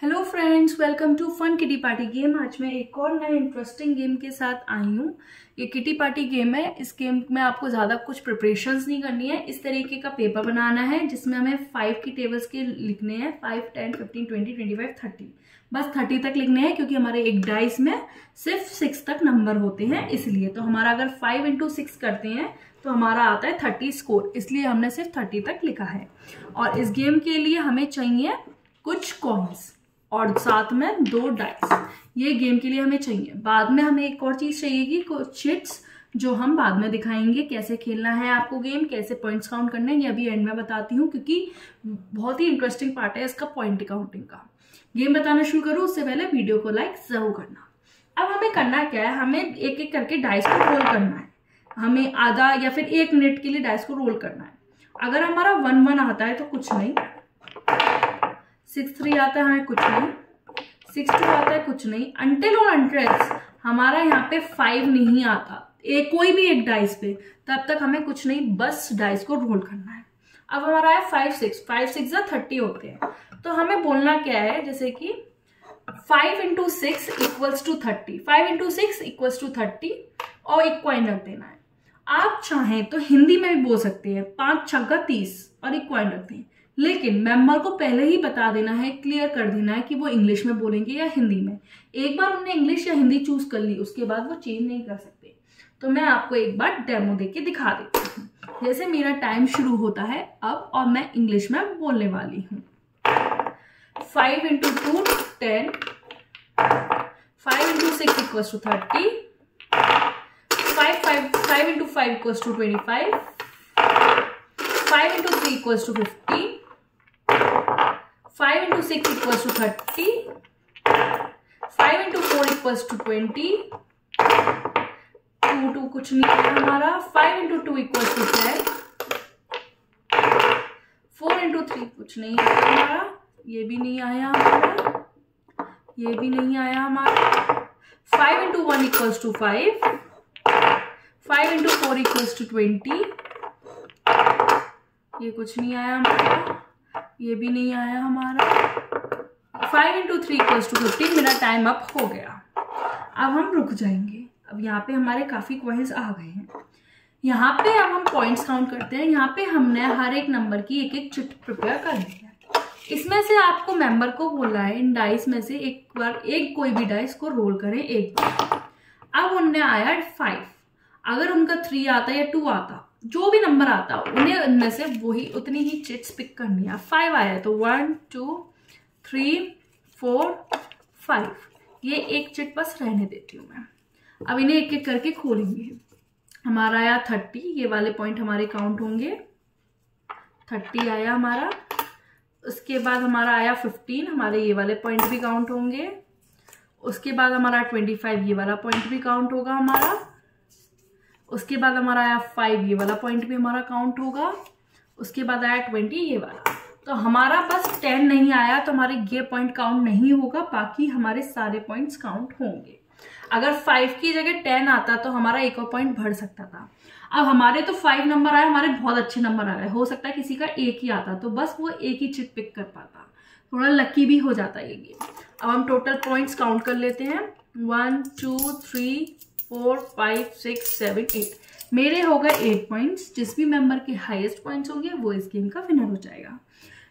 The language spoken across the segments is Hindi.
Hello friends, welcome to fun kitty party game. आज मैं एक और नए इंटरेस्टिंग गेम के साथ आई हूँ। ये किटी पार्टी गेम है। इस गेम में आपको ज़्यादा कुछ प्रिपरेशंस नहीं करनी है। इस तरीके का पेपर बनाना है जिसमें हमें 5 की टेबल्स के लिखने हैं। 5, 10, 15, 20, 25, 30। बस 30 तक लिखने हैं क्योंकि हमारे एक डाइस में सिर्फ 6 तक नंबर होते हैं, इसलिए। तो हमारा अगर 5 × 6 करते हैं तो हमारा आता है 30 स्कोर, इसलिए हमने सिर्फ 30 तक लिखा है। और इस गेम के लिए हमें चाहिए कुछ कॉइन्स और साथ में 2 डाइस। ये गेम के लिए हमें चाहिए। बाद में हमें एक और चीज चाहिएगी, कुछ चिट्स, जो हम बाद में दिखाएंगे। कैसे खेलना है आपको गेम, कैसे पॉइंट्स काउंट करने हैं, ये अभी एंड में बताती हूँ क्योंकि बहुत ही इंटरेस्टिंग पार्ट है इसका पॉइंट काउंटिंग का। गेम बताना शुरू करूँ उससे पहले वीडियो को लाइक जरूर करना। अब हमें करना क्या है, हमें एक एक करके डाइस को रोल करना है। हमें आधा या फिर 1 मिनट के लिए डाइस को रोल करना है। अगर हमारा 1-1 आता है तो कुछ नहीं, 6-3 आता है कुछ नहीं, 6-2 आता है कुछ नहीं, अनटिल और अनटिल हमारा यहाँ पे 5 नहीं आता कोई भी एक डाइस पे, तब तक हमें कुछ नहीं, बस डाइस को रोल करना है। अब हमारा है 5-6, 5-6 30 होते हैं। तो हमें बोलना क्या है, जैसे कि 5 × 6 = 30, 5 × 6 = 30 और एक कॉइन रख देना है। आप चाहें तो हिंदी में भी बोल सकते हैं, 5 छक्का 30 और एक कॉइन रखते हैं, लेकिन मेंबर को पहले ही बता देना है, क्लियर कर देना है कि वो इंग्लिश में बोलेंगे या हिंदी में। एक बार उन्होंने इंग्लिश या हिंदी चूज कर ली, उसके बाद वो चेंज नहीं कर सकते। तो मैं आपको एक बार डेमो देके दिखा देती हूँ। जैसे मेरा टाइम शुरू होता है अब, और मैं इंग्लिश में बोलने वाली हूँ। 5 × 2 10, 5 × 6 = 30, 5 × 5 = 25, 5 × 3 = 50, 5 × 6 = 30, 5 × 4 = 20, 2 कुछ नहीं है हमारा, 5 × 2 = 10, 4 × 3 कुछ नहीं है हमारा, ये भी नहीं आया हमारा, ये भी नहीं आया हमारा, 5 × 1 = 5, 5 × 4 = 20, ये कुछ नहीं आया हमारा, ये भी नहीं आया हमारा, 5 × 3 = 15। मेरा टाइम अप हो गया। अब हम रुक जाएंगे। अब यहाँ पे हमारे काफी कॉइन्स आ गए हैं। यहाँ पे अब हम पॉइंट्स काउंट करते हैं। यहाँ पे हमने हर एक नंबर की एक एक चिट प्रिपेयर कर ली है। इसमें से आपको मेंबर को बोला है इन डाइस में से एक बार कोई भी डाइस को रोल करें एक बार। अब उनने आया 5, अगर उनका 3 आता या 2 आता, जो भी नंबर आता उन्हें उनमें से वही उतनी ही चिट्स पिक करनी है। 5 आया तो 1, 2, 3, 4, 5, ये एक चिट बस रहने देती हूँ मैं। अब इन्हें एक एक करके खोलेंगे। हमारा आया 30, ये वाले पॉइंट हमारे काउंट होंगे। 30 आया हमारा। उसके बाद हमारा आया 15, हमारे ये वाले पॉइंट भी काउंट होंगे। उसके बाद हमारा 25, ये वाला पॉइंट भी काउंट होगा हमारा। उसके बाद हमारा आया 5, ये वाला पॉइंट भी हमारा काउंट होगा। उसके बाद आया 20, ये वाला। तो हमारा बस 10 नहीं आया तो हमारे ये पॉइंट काउंट नहीं होगा, बाकी हमारे सारे पॉइंट्स काउंट होंगे। अगर 5 की जगह 10 आता तो हमारा एक और पॉइंट बढ़ सकता था। अब हमारे तो 5 नंबर आए, हमारे बहुत अच्छे नंबर आ गए। हो सकता है किसी का 1 ही आता तो बस वो एक ही चिट पिक कर पाता, थोड़ा लकी भी हो जाता ये गेम। अब हम टोटल पॉइंट्स काउंट कर लेते हैं। 1, 2, 3, 4, 5, 6, 7, 8। मेरे हो गए 8 पॉइंट्स। जिस भी मेंबर के हाईएस्ट पॉइंट्स होंगे वो इस गेम का विनर हो जाएगा।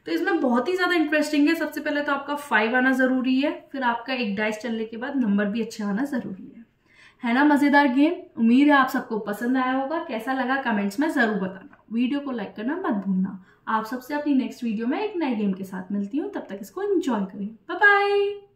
तो इसमें बहुत ही ज्यादा इंटरेस्टिंग है। सबसे पहले तो आपका 5 आना जरूरी है, फिर आपका एक डाइस चलने के बाद नंबर भी अच्छा आना जरूरी है ना। मजेदार गेम। उम्मीद है आप सबको पसंद आया होगा। कैसा लगा कमेंट्स में जरूर बताना। वीडियो को लाइक करना मत भूलना। आप सबसे अपनी नेक्स्ट वीडियो में एक नए गेम के साथ मिलती हूँ, तब तक इसको एंजॉय करें। Bye bye.